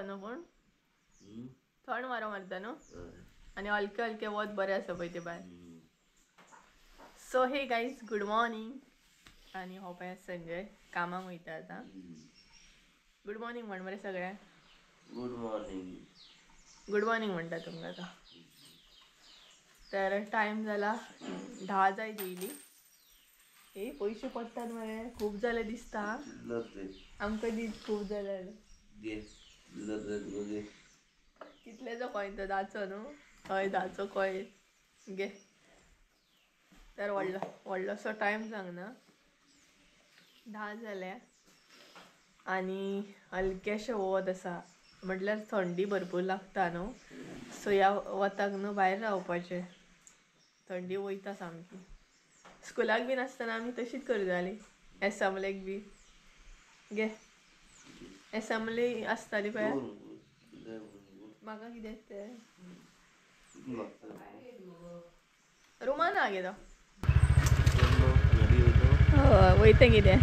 न्हू पण थंड वारो मारता न्हू आणि हलके हलके वत बरें आसा पळय ते भायर. सो हे गाईज गुड मॉर्निंग. आणि हो पळय संजय कामाक वयता आतां. गुड मॉर्निंग म्हण मरे सगळ्यांक. Good morning. गुड मॉर्निंग म्हणटा तुमकां आतां. तर टायम जाला 10 जाय येयली. हे पयशे पडटात मरे खूब जाले दिसता. आमकां दीत खूब जाले. कितलेचो कॉइन तो 10चो न्हू. हय 10चो कॉइन घे. तर व्हडलोसो टायम सांगना 10 जाले आनी हलकेशें वत आसा म्हटल्यार थंडी भरपूर लागता न्हू. सो ह्या वताक न्हू भायर रावपाचें. थंडी वयता सामकी. स्कुलाक बीन आसतना आमी तशीच करतालीं. एसॅम्बलेक बी घे एसॅम्बली आसताली पळय. म्हाका कितें तें रुमान ना गे तो. हय वयता कितें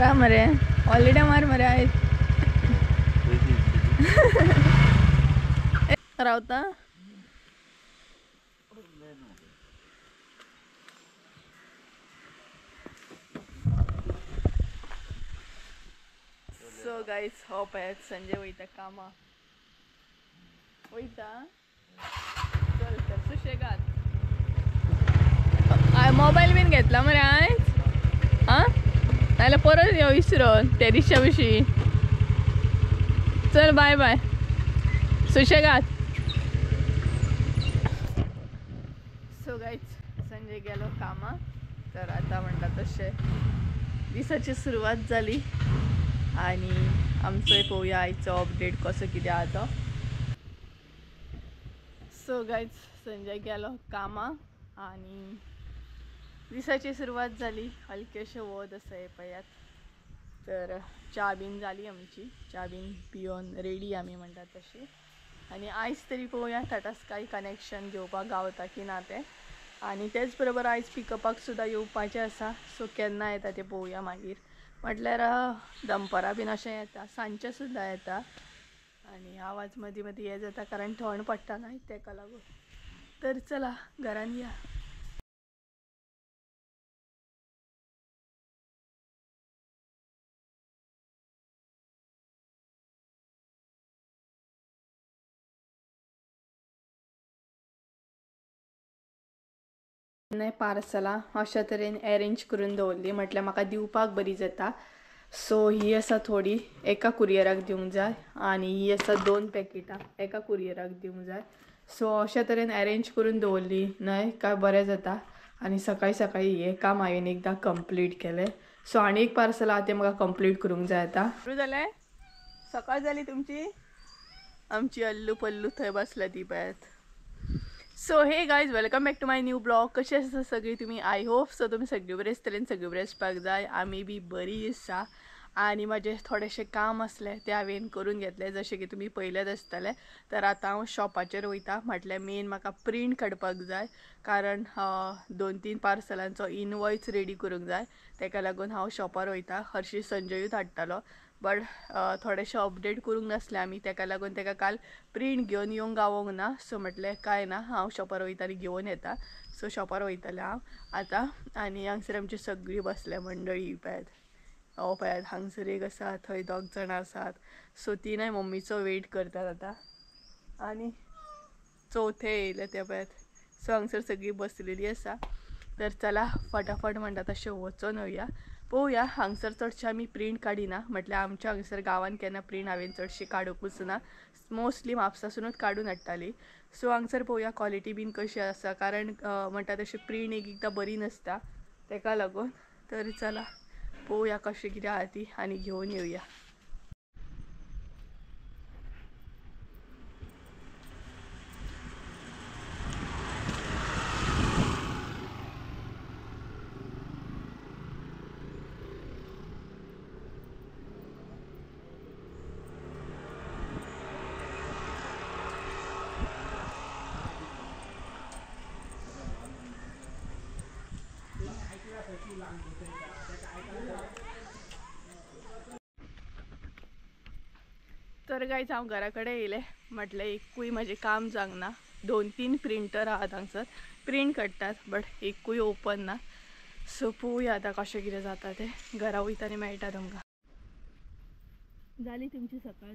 राव मरे हॉलिडे मार मरे आयज. रावता. सो गाईज हो पळयात संजय वयता कामाक. वयता चल तर सुशेगाद. मोबाईल बीन घेतला मरे आयज. नाल्यार परत यो विसरून त्या दिशा विशीं. चल बाय बाय सुशेगाद. सो गाईज संजय गेलो कामाक. तर आतां म्हणटा तशें दिसाची सुरवात जाली आनी आमचोय पळोवया आयचो अपडेट कसो कितें आहा तो. सो गाईज संजय गेलो कामाक आनी दिसाची सुरवात जाली. हलकेशें वत आसा हे पळयात. तर च्या बीन जाली आमची. च्या बीन पिवन रेडी आमी म्हणटा तशी. आनी आयज तरी पळोवया टाटा स्काय कनेक्शन घेवपाक गावता की ना तें. आनी तेच बरोबर आयज पिकअपाक सुद्दां येवपाचें आसा. सो केन्ना येता तें पळोवया मागीर. म्हटल्यार दनपारां बीन अशें येता सांजचें सुद्दां येता. आनी आवाज मदीं मदीं हें जाता कारण थंड पडटा न्हय तेका लागून. तर चला घरान या. पार्सलां अशा तरेन अरेंज करून दवरली म्हटल्यार म्हाका दिवपाक बरी जाता. सो ही आसा थोडी एका कुरियराक दिवंक जाय आनी ही आसा 2 पॅकेटां एका कुरियराक दिवंक जाय. सो अशा तरेन अरेंज करून दवरली न्हय काय बरें जाता. आनी सकाळी सकाळी हें काम हांवें एकदां कंप्लीट केलें. सो आनी एक पार्सल आहा तें म्हाका कंप्लीट करूंक जाय आतां. सुरू जालें. सकाळ जाली तुमची. आमची अल्लू पल्लू थंय बसल्या ती पळयात. So hey guys welcome back to my new blog. कशी आसा सगळी तुमी. आय होप सो तुमी सगळी बरे आसतले सगळी बरे आसपाक जाय. आमी बी बरी आसा. आनी म्हजें थोडेंशें काम आसलें तें हांवें करून घेतलें जशें की तुमी पळयलेच आसतलें. तर आतां हांव शॉपाचेर वयता. म्हटल्यार मेन म्हाका प्रिंट काडपाक जाय कारण 2-3 पार्सलांचो इनवॉयस रेडी करूंक जाय. तेका लागून हांव शॉपार वयता. हरशीं संजयूच हाडटालो बट थोडेशें अपडेट करूंक नासलें आमी तेका लागून तेका काल प्रिंट घेवन येवंक गावोंक ना. सो म्हटलें कांय ना हांव शॉपार वयता आनी घेवन येता. सो शॉपार वयतलें हांव आतां. आनी हांगसर आमची सगळीं बसल्या मंडळी पळयात. हो पळयात हांगसर एक आसा थंय 2 जाणां आसात. सो तीनय मम्मीचो वेट करतात आतां. आनी चवथे येयले ते पळयात. सो हांगसर सगळीं बसलेलीं आसा. तर चला फटाफट म्हणटा तशें वचून येवया. पळोवया हांगसर चडशें आमी प्रिंट काडिना म्हटल्यार आमच्या हांगसर गांवान केन्ना प्रिंट हांवें चडशी काडूंकूच ना. मोस्टली म्हापसासूनच काडून हाडटाली. सो हांगसर पळोवया क्वॉलिटी बीन कशी आसा कारण म्हणटा तशी प्रिंट एकदां बरी नासता तेका लागून. तर चला पळोवया कशें कितें आहा ती आनी घेवन येवया. तर गायच हांव घरा कडेन येयलें म्हटलें एकूय म्हजें काम जावंक 2-3 प्रिंटर आहात हांगसर प्रिंट काडटात बट एकूय ओपन ना सो पळोवया आतां कशें कितें जाता तें घरा वयताना मेळटा तुमकां जाली तुमची सकाळ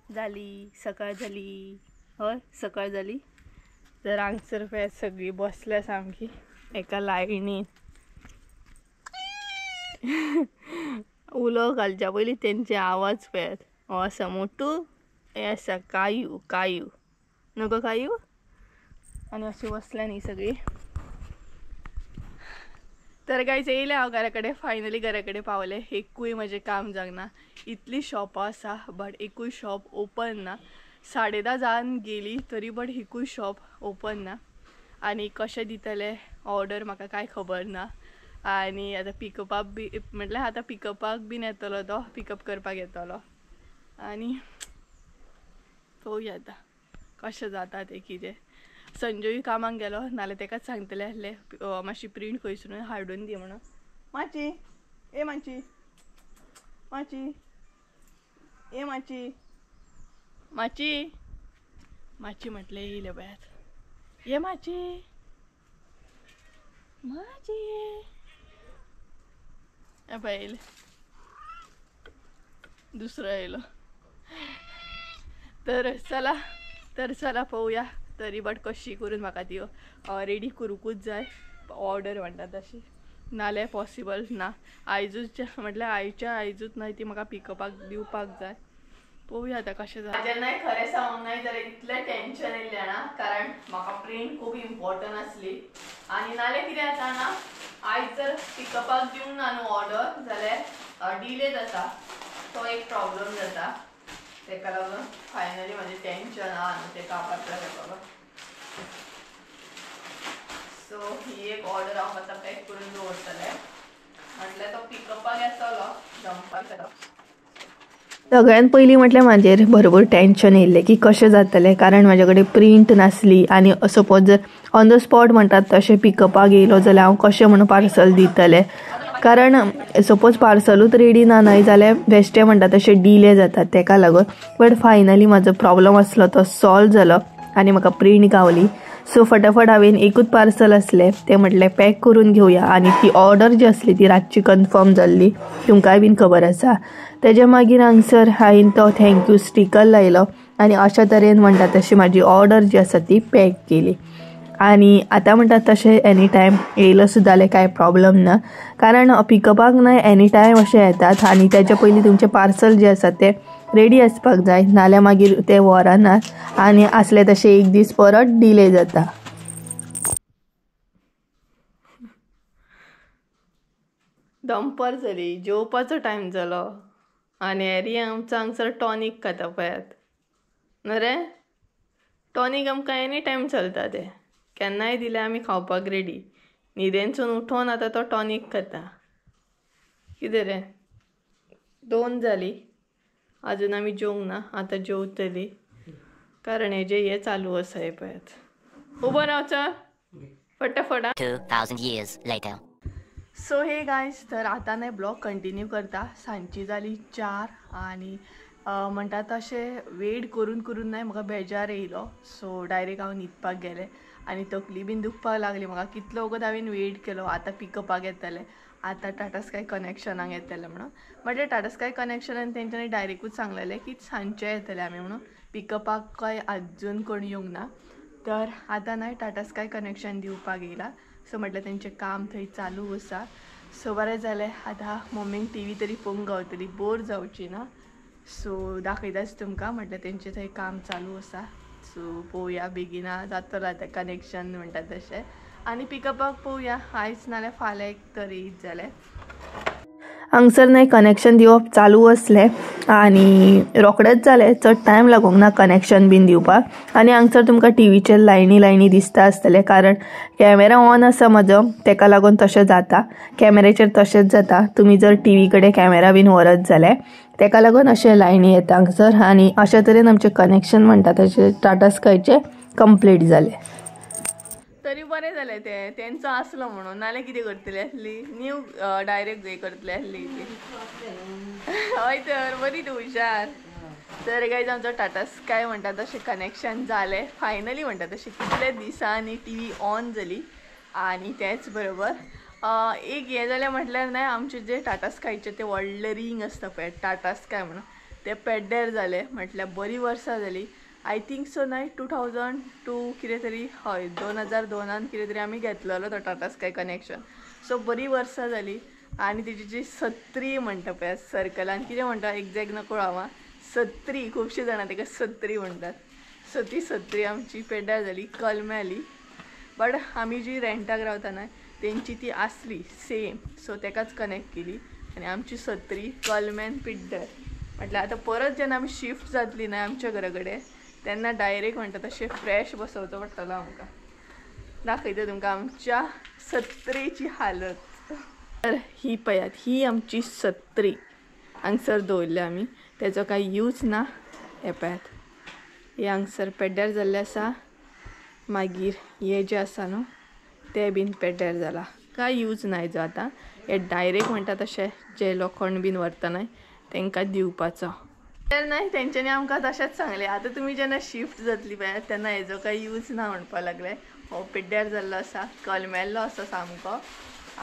जाली सकाळ जाली हय सकाळ जाली तर हांगसर पळय सगळीं बसल्या सामकी एका लायनीन उलो घालच्या पयलीं तेंचे आवाज पळयात हो आसा मोटू हे आसा कायू कायू नको कायू आनी अशी बसल्या न्ही सगळीं तर गायज येयलें हांव घरा कडेन फायनली घरा कडेन पावलें एकूय म्हजें काम जावंक इतली शॉपां आसा बट एकूय शॉप ओपन ना 10:30 जावन गेली तरी बट एकूय शॉप ओपन ना आनी कशें दितले ऑर्डर म्हाका कांय खबर ना आनी आतां पिकअपाक बी म्हटल्यार आतां पिकअपाक बीन येतलो तो पिकअप करपाक येतलो आनी पळोवया आतां कशें जाता तें कितें संजय कामाक गेलो नाल्यार तेकाच सांगतले आसले मातशी प्रिंट खंयसरून हाडून दी म्हणून माची ए माची माची ए माची माची माची म्हटलें येयलें पळयात ये माची माची पळय येयलें दुसरो येयलो तर चला पळोवया तरी बट कशी करून म्हाका ती रेडी करूकूच जाय ऑर्डर म्हणटा तशी नाल्यार पॉसिबल ना आयजूच म्हटल्यार आयजूच न्हय ती म्हाका पिकअपाक दिवपाक जाय पळोवया आतां कशें जाता जेन्नाय खरें सांगूंक नाय जाल्यार इतलें टेन्शन येयलें ना कारण म्हाका प्रिंट खूब इम्पॉर्टंट आसली आनी नाल्यार कितें जाता ना आयज जर पिकअपाक दिवंक ना न्हू ऑर्डर जाल्यार डिले जाता तो एक प्रॉब्लम जाता तेका लागून फायनली म्हजें टेन्शन आहा न्हू तें कापातलें बाबा सो ही एक ऑर्डर हांव आतां पॅक करून दवरतलें म्हटल्यार तो पिकअपाक येतलो दनपार सगळ्यात पयलीं म्हटल्यार म्हाजेर भरपूर टेन्शन येयल्लें की कशें जातलें कारण म्हाजे कडेन प्रिंट नासली आनी सपोज जर ऑन द स्पॉट म्हणटात तशें पिकअपाक येयलो जाल्यार हांव कशें म्हणून पार्सल दितलें कारण सपोज पार्सलूच रेडी ना न्हय जाल्यार बेश्टें म्हणटा तशें डिले जातात तेका लागून बट फायनली म्हाजो प्रॉब्लम आसलो तो सॉल्व जालो आनी म्हाका प्रिंट गावली सो फटाफट हांवें एकूच पार्सल आसलें तें म्हटलें पॅक करून घेवया आनी ती ऑर्डर जी आसली ती रातची कन्फर्म जाल्ली तुमकांय बीन खबर आसा तेज्या मागीर हांगसर हांवें तो थँक्यू स्टिकर लायलो आनी अशा तरेन म्हणटा तशी म्हाजी ऑर्डर जी आसा ती पॅक केली आनी आतां म्हणटात तशें एनी टायम येयलो सुद्दां जाल्यार कांय प्रॉब्लम ना कारण पिकअपाक न्हय एनी टायम अशें येतात आनी तेच्या पयलीं तुमचें पार्सल जें आसा तें रेडी आसपाक जाय नाल्यार मागीर ते व्हरनात आनी आसले तशें एक दीस परत डिले जाता दनपार जाली जेवपाचो टायम जालो आनी हेरी आमचो हांगसर टॉनीक खाता पळयात न्हू रे टॉनीक आमकां एनी टायम चलता तें केन्नाय दिलें आमी खावपाक रेडी न्हिदेनसून उठोन आतां तो टॉनीक खाता कितें रे 2 जाली अजून आमी जेवंक ना आतां जेवतली कारण हे चालू आसा हे पळयात उबो राव चल फटाफट 2000 years later so hey guys तर आतां न्हय ब्लॉग कंटिन्यू करता सांजची जाली 4 आनी म्हणटात तशें वेट करून करून न्हय म्हाका बेजार येयलो सो डायरेक्ट हांव न्हिदपाक गेलें आनी तकली बीन दुखपाक लागली म्हाका कितलो वगत हांवें वेट केलो आतां पिकअपाक येतलें आतां टाटा स्काय कनेक्शनाक येतलें म्हणून म्हटल्यार टाटा स्काय कनेक्शनान तेंच्यांनी डायरेक्टूच सांगलेलें की सांजचें येतलें आमी म्हणून पिकअपाक काय आजून कोण येवंक ना तर आतां न्हय टाटा स्काय कनेक्शन दिवपाक येयला सो म्हटल्यार तेंचें काम थंय चालू आसा सो बरें जालें आतां मम्मीक टीव्ही तरी पळोवंक गावतली बोर जावची ना सो दाखयताच तुमकां म्हटल्यार तेंचें थंय काम चालू आसा सो पळोवया बेगिना जातलो आतां कनेक्शन म्हणटा तशें आनी पिकअपाक पळोवया आयज नाल्यार फाल्यां एक तरी येयत जालें हांगसर न्हय कनेक्शन दिवप चालू आसलें आनी रोखडेंच जालें चड टायम लागूंक ना कनेक्शन बीन दिवपाक आनी हांगसर तुमकां टीव्हीचेर लायनी दिसता आसतलें कारण कॅमेरा ऑन आसा म्हजो तेका लागून तशें जाता कॅमेराचेर तशेंच जाता तुमी जर टीव्ही कडेन कॅमेरा बीन व्हरत जाल्यार तेका लागून अशें लायनी येता हांगसर आनी अशे तरेन आमचें कनेक्शन म्हणटा तशें टाटा स्कायचें कंप्लीट जालें तरी बरें जालें तें तेंचो आसलो म्हणून नाल्यार कितें करतली आसली न्यू डायरेक्ट हे करतली आसली हय तर बरी तूं हुशार तर गाईज आमचं टाटा स्काय म्हणतात तसे कनेक्शन झाले फायनली म्हणतात तसे कितले दिसांनी टी व्ही ऑन झाली. आणि त्याच बरोबर एक हे जालें म्हटल्यार नाही आमचे जे टाटा स्कायचे ते व्हडले रिंग असता पळय टाटा स्काय म्हणून ते पेड्ड्यार जाले म्हटल्यार बरी वर्सां जाली. आय थिंक सो नाही 2002 कितें तरी हय 2002 कितें तरी आमी घेतलेलो तो टाटा स्काय कनेक्शन. सो बरी वर्सां जाली. आणि तेजी जी सत्री म्हणटा पळय सर्कलान कितें म्हणटा एग्जॅक्ट नको हांव सत्री खुबशीं जाणां ताका सत्री म्हणटात. सो ती सत्री आमची पेड्ड्यार जाली कलम्याली. बट आमी जी रेंटाक रावता न्हय तेंची ती आसली सेम सो ताकाच कनेक्ट केली आनी आमची सत्री कलम्यान पिड्ड्यार. म्हटल्यार आतां परत जेन्ना आमी शिफ्ट जातली न्हय आमच्या घरा कडेन तेन्ना डायरेक्ट म्हणटा तशें फ्रेश बसोवचो पडटलो आमकां. दाखयता तुमकां आमच्या सत्रेची हालत. तर ही पळयात ही आमची सत्री हांगसर दवरल्या आमी तेजो कांय यूज ना. हे पळयात हे हांगसर पेड्ड्यार जाल्ले आसा. मागीर हे जे आसा न्हू ते बीन पेड्ड्यार जाला कांय यूज ना हेजो आतां. हे डायरेक्ट म्हणटा तशें जे लोखंड बीन व्हरता न्हय तांकां दिवपाचो. तर नाही तेंच्यांनी आमकां तशेंच सांगलें आतां तुमी जेन्ना शिफ्ट जातली पळय तेन्ना हेजो कांय यूज ना म्हणपा लागले. हो पेड्ड्यार जाल्लो आसा कलमेल्लो आसा सामको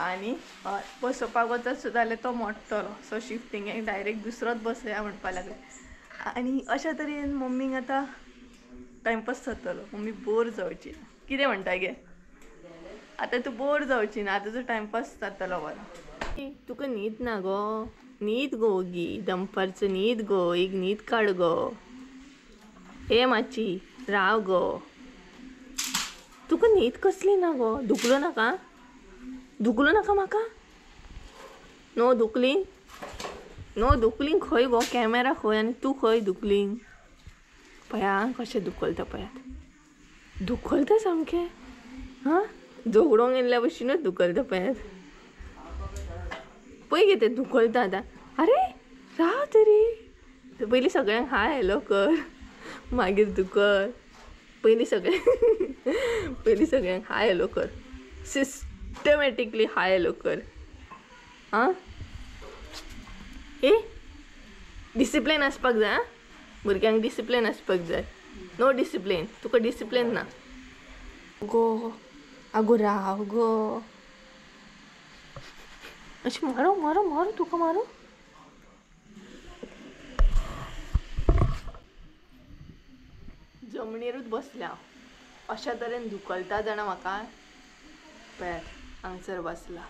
आनी बसोवपाक वचत सुद्दां जाल्यार तो मोडटलो. सो शिफ्टिंगेक डायरेक्ट दुसरोच बसया म्हणपा लागले. आनी अशा तरेन मम्मीक आतां टायमपास जातलो. मम्मी बोर जावची ना कितें म्हणटा गे आतां तूं बोर जावची ना आतां तुजो टायमपास जातलो बरो. तुका न्हीद ना गो न्हीद गो गी दंपरचो न्हीद गो एक न्हीद काड गो. हे मातशी राव गो तुका न्हीद कसली ना गो दुखलो नाका म्हाका नो दुखलींग खंय गो कॅमेरा खंय आनी तूं खंय दुखलींग. पया कशें दुखलता पयात दुखलता सामकें हां झगडोंक येयल्ल्या भशेनूच दुखलता पयात. पळय गे तें दुखलता आतां. अरे राव तरी पयलीं सगळ्यांक हाय हॅलो कर मागीर दुखल. पयलीं सगळ्यांक हाय हॅलो कर सिस्टमॅटिकली हाय हॅलो कर. आं ए डिसिप्लीन आसपाक जाय आं भुरग्यांक डिसिप्लीन आसपाक जाय. नो डिसिप्लीन तुका डिसिप्लीन ना गो आगो राव गो अशें मारो तुका मारो. जमनीरूच बसल्या हांव अशा तरेन दुखलता जाणा म्हाका. पळयात हांगसर बसला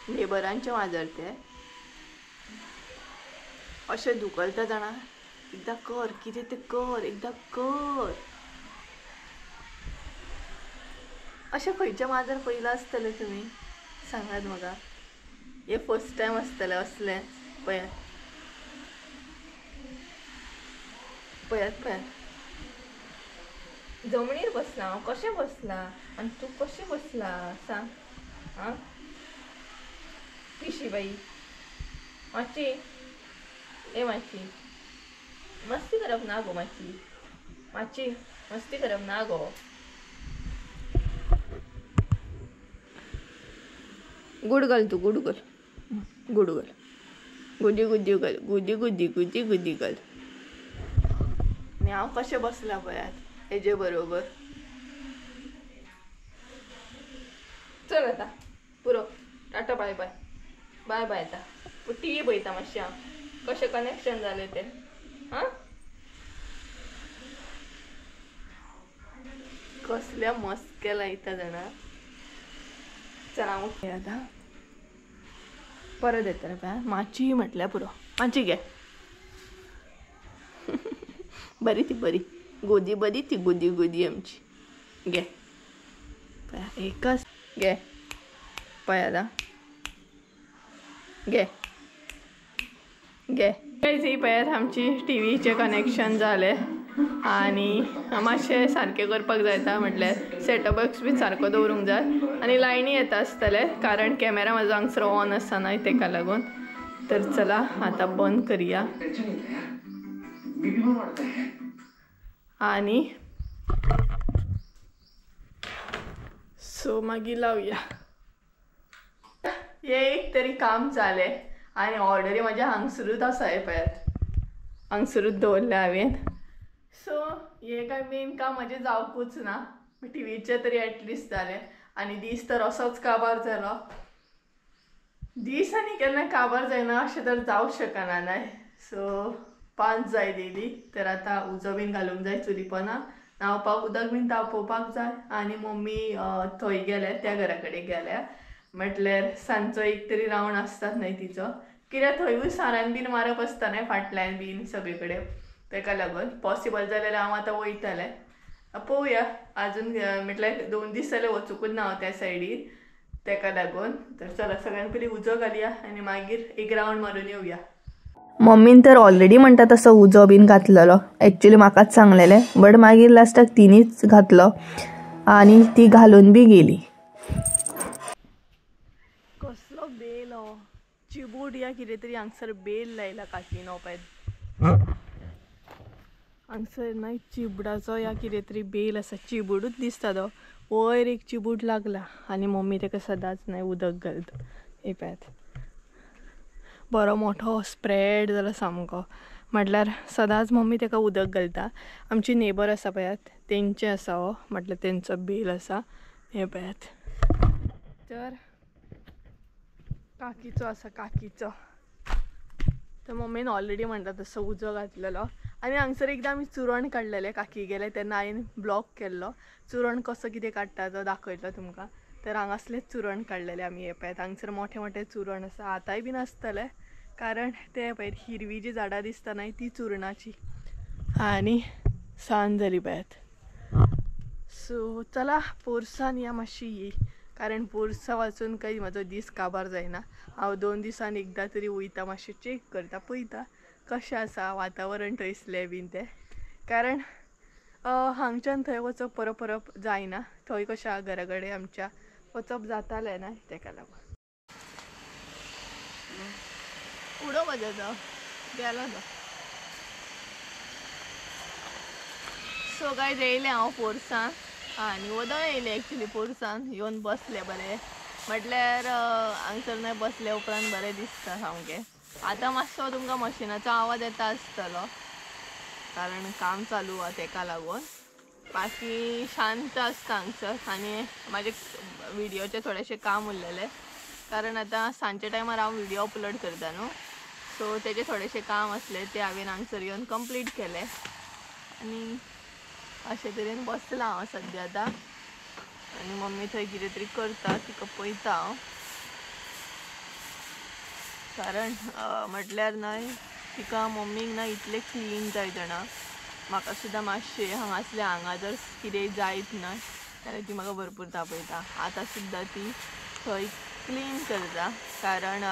नेबरांचे माजर ते अशें दुखलता जाणा. एकदां कर कितें तें कर एकदां कर. अशें खंयचें माजर पयलें आसतलें तुमी सांगात म्हाका. हे फर्स्ट टायम आसतलें असलें. पळयात जमनीर बसला हांव कशें बसला आनी तूं कशें बसला सांग आं पिशी बाई मातशी ए मातशी मस्ती करप ना गो मातशी मस्ती करप ना गो. गुड गर्ल तू गुड गर्ल गुदी गुदी गर्ल. आनी हांव कशें बसला पळयात हेजे बरोबर. चल आतां पुरो टाटा बाय आतां टी व्ही पळयता मातशें हांव कशें कनेक्शन जालें तें हां. कसल्या मस्के लायता जाणा. चल हांव आतां परत येतलें पळय मातशी म्हटल्यार पुरो मातशी घे. बरी ती बरी गोदी बरी ती गोदी आमची घे. पळय एकच घे पळय आतां घे ही पळयात आमची टी व्हीचें कनेक्शन जालें. आनी मातशें सारकें करपाक जायता म्हटल्यार सेटअप बॉक्स बीन सारको दवरूंक जाय आनी लायनी येता आसतले कारण कॅमेरा म्हाजो हांगसर ऑन आसा न्हय तेका लागून. तर चला आतां बंद करया आनी सो मागीर लावया. हे एक तरी काम जालें आनी ऑर्डरी म्हाज्या हांगसरूच आसा हे पळयात हांगसरूच दवरलें हांवें. सो हे काय मेन काम म्हजें जावपूच ना, टीव्हीचें तरी एटलिस्ट जालें. आनी दीस तर असोच काबार जालो. दीस आनी केन्ना काबार जायना अशें तर जावंक शकना न्हय. सो 5 जाय दिली तर आतां उजो बीन घालूंक जाय चुलीपना, न्हावपाक उदक बीन तापोवपाक जाय. आनी मम्मी थंय गेल्या, त्या घरा कडेन गेल्या. म्हटल्यार सांजचो एक तरी रावंड आसतात न्हय तिचो, कित्याक थंयूय सारान बीन मारप आसता न्हय फाटल्यान बीन सगळे कडेन. ताका लागून पॉसिबल जाल्यार हांव आतां वयतलें. पळोवया आजून म्हटल्यार 2 दीस जाले वचूंकूच ना हांव त्या सायडीर. ताका लागून तर चला सगळ्यान पयलीं उजो घालया आनी मागीर एक रावंड मारून येवया. मम्मीन तर ऑलरेडी म्हणटा तसो उजो बीन घातलेलो. एक्चुली म्हाकाच सांगलेलें, बट मागीर लास्टाक तिनीच घातलो आनी ती घालून बी गेली. कसलो बेल हो, चिबूड या कितें तरी हांगसर बेल लायला काकीन पळय. हांगसर न्हय चिबडाचो या कितें तरी बेल आसा, चिबूडूच दिसता तो. वयर एक चिबूड लागला आनी मम्मी ताका सदांच न्हय उदक घालता. हे पळयात बरो मोठो स्प्रेड जाला सामको. म्हटल्यार सदांच मम्मी ताका उदक घालता. आमची नेबर आसा पळयात तेंचे आसा हो, म्हटल्यार तेंचो बेल आसा. हे पळयात तर काकीचो आसा, काकीचो. तर मम्मीन ऑलरेडी म्हणटा तसो उजो घातलेलो. आनी हांगसर एकदां आमी चुरण काडलेलें काकी गेले तेन्ना हांवें ब्लॉग केल्लो. चुरण कसो कितें काडटा तो दाखयतलो तुमकां. तर हांगासलेंच चुरण काडलेलें आमी. हे पळयात हांगसर मोठे मोठे चुरण आसा. आतांय बीन आसतले कारण ते पळय हिरवी जी झाडां दिसता न्हय ती चुरणाची. आनी सांज जाली पळयात. सो चला पोरसान या मातशी ही, कारण पोरसा वाचून काही म्हजो दीस काबार जायना. हांव 2 दिसान एकदां तरी वयता, मातशें चेक करता, पळयता कशें आसा वातावरण थंयसलें बीन तें. कारण हांगच्यान थंय वचप परत परत जायना. थंय कशें आहा घरा कडेन आमच्या वचप जातालें न्हय ताका लागून. उडो मजा तो गेलो तो. सो काय येयलें हांव पोरसां आनी वदळ येयलें एक्चुली पोरसान. येवन बसलें बरें, म्हटल्यार हांगसर न्हय बसले उपरांत बरें दिसता सामकें. आतां मातसो तुमकां मशिनाचो आवाज येता आसतलो कारण काम चालू आहा ताका लागून. बाकी शांत आसता हांगसर. आनी म्हाजे व्हिडियोचे थोडेशें काम उरलेलें कारण आतां सांजच्या टायमार हांव व्हिडियो अपलोड करता न्हू. सो तेजे थोडेशें काम आसलें ते हांवें हांगसर येवन कंप्लीट केलें. आनी अशें तरेन बसलां हांव सद्या आतां. आनी मम्मी थंय कितें तरी करता तिका पळयता हांव. कारण म्हटल्यार न्हय तिका मम्मीक ना इतलें क्लीन जाय जाणा. म्हाका सुद्दां मातशें हांगासलें हांगा जर कितेंय जायत न्हय जाल्यार ती म्हाका भरपूर तापयता. आतां सुद्दां ती थंय क्लीन करता कारण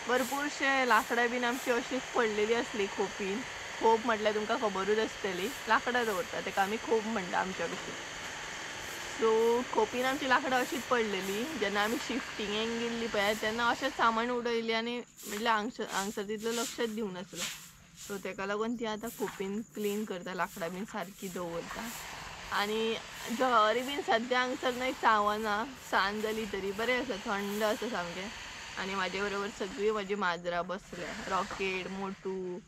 भरपूरशे लाकडां बीन आमची अशीच पडलेली आसली खोपीन. खोप म्हटल्यार तुमकां खबरूच आसतली, लाकडां दवरता ताका आमी खोप म्हणटा आमच्या कशी. सो खोपीन आमची लाकडां अशीच पडलेली. जेन्ना आमी शिफ्टिंगेक गेल्ली पळय तेन्ना अशेंच सामान उडयली आनी म्हटल्यार हांगसर तितलें लक्षच दिवंक नासलो. सो ताका लागून ती आतां खोपीन क्लीन करता, लाकडां बीन सारकी दवरता. आनी घर बीन सद्या हांगसर न्हय चावना. सांज जाली तरी बरें आसा, थंड आसा सामकें. आनी म्हाजे बरोबर सगळीं म्हाजी माजरां बसल्या, रॉकेट मोटू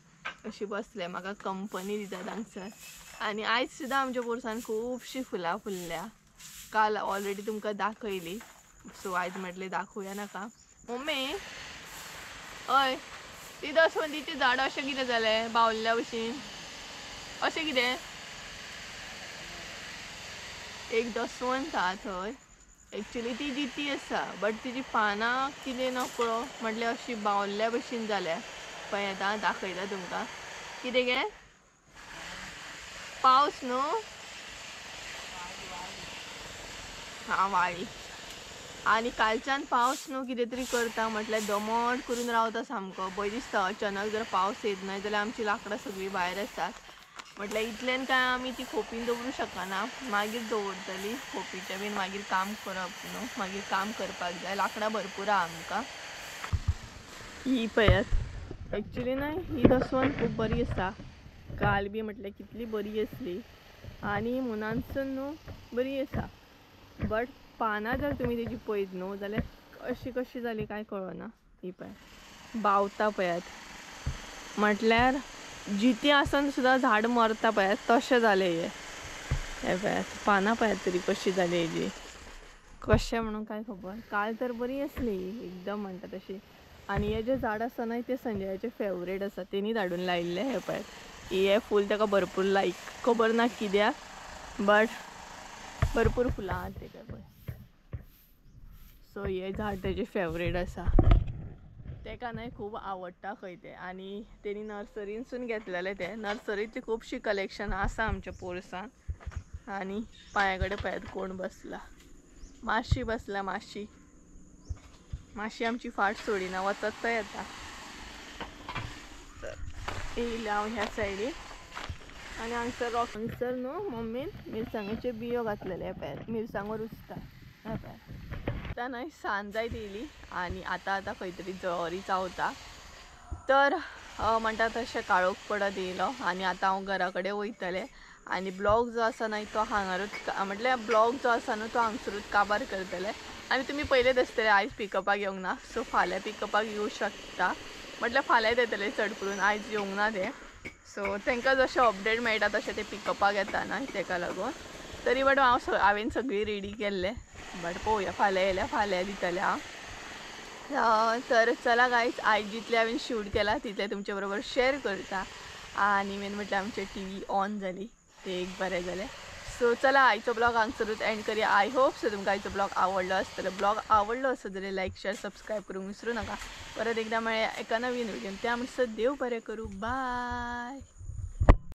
अशी बसले म्हाका कंपनी दितात हांगसर. आनी आयज सुद्दां आमच्या पोरसान खुबशीं फुलां फुल्ल्या. काल ऑलरेडी तुमकां दाखयली. सो आयज म्हटलें दाखोवया नाका. मम्मी हय ती दसवंतीची झाड अशें कितें जालें बावल्ल्या भशेन अशें कितें. एक दसवंत आहा थंय. एक्चुली ती जिती आसा बट तिजी पानां कितें नकळो म्हटल्यार अशी बावल्ल्या भशेन जाल्या. पळय आतां दाखयता तुमकां. कितें गे पावस न्हू. हां वाळी. आनी कालच्यान पावस न्हू कितें तरी करता म्हटल्यार दमट करून रावता सामको. भंय दिसता अचानक जर पावस येत न्हय जाल्यार आमची लाकडां सगळीं भायर आसात. म्हटल्यार इतल्यान काय आमी ती खोपीन दवरूंक शकना. मागीर दवरतली खोपीचें बीन मागीर काम करप न्हू. मागीर काम करपाक जाय, लाकडां भरपूर आहा आमकां. ही पळयात एक्चुली न्हय ही दसवंत खूब बरी आसा. काल बी म्हटल्यार कितली बरी आसली आनी मुनानसून न्हू बरी आसा. बट पानां जर तुमी तेजी पळयत न्हू जाल्यार अशी कशी जाली काय कळना. ही पळय बावता पळयात. म्हटल्यार जिती आसन सुद्धा झाड मरता पळय तशें जालें हे पळयात पानां पळयात तरी कशी जाली हेजी कशें म्हणून काय खबर काल तर बरी असली एकदम म्हणटा तशी आणि हे जे झाड आसा न्हय ते संजयाचे फेवरेट आसा तेणी धाडून लायिल्ले हे पळयात हे फूल ताका भरपूर लायक खबर ना कित्याक बट भरपूर फुलां आहात तेका पळय सो हे झाड तेजे फेवरेट आसा तेका न्हय खूब आवडटा खंय ते आनी तेणी नर्सरीनसून घेतलेले ते नर्सरीतली खुबशी कलेक्शन आसा आमच्या पोरसान आनी पांया कडेन पळयात कोण बसला माशी बसला माशी माशी आमची फाट सोडिना वचत थंय येता तर येयले हांव ह्या सायडीक आनी हांगसर रॉक हांगसर न्हू मम्मीन मिरसांगेचे बियो घातलेले हे पळयात मिरसांगो रुजता हे पळयात आतां न्हय सांज जायत येयली आनी आतां खंय तरी जळोरी चावता तर म्हणटा तशें काळोख पडत येयलो आनी आतां हांव घरा कडेन वयतलें आनी ब्लॉग जो आसा न्हय तो हांगारूच म्हटल्यार ब्लॉग जो आसा न्हू तो हांगसरूच काबार करतले आनी तुमी पयलेच आसतले आयज पिकअपाक येवंक ना सो फाल्यां पिकअपाक येवं शकता म्हटल्यार फाल्यां येतले चड करून आयज येवंक ना ते सो तांकां जशें अपडेट मेळटा तशें ते पिकअपाक येता न्हय ताका लागून तरी बट हांवें सगळी रेडी केल्ले बट पळोवया फाल्यां येयल्या फाल्यां दितलें हांव तर चला गायज आयज जितलें हांवें शूट केला तितलें तुमचे बरोबर शेअर करता आनी मेन म्हटल्यार आमची टी व्ही ऑन जाली ते एक बरें जालें सो चला आयचो ब्लॉग हांगसरूच एंड करूया आय होप सो तुमकां आयचो ब्लॉग आवडलो आसतलो ब्लॉग आवडलो आसत जाल्यार लायक शेअर सबस्क्रायब करूंक विसरूं नाका परत एकदा मेळया एका नवीन व्हिडिओन त्या म्हणसर देव बरें करूं बाय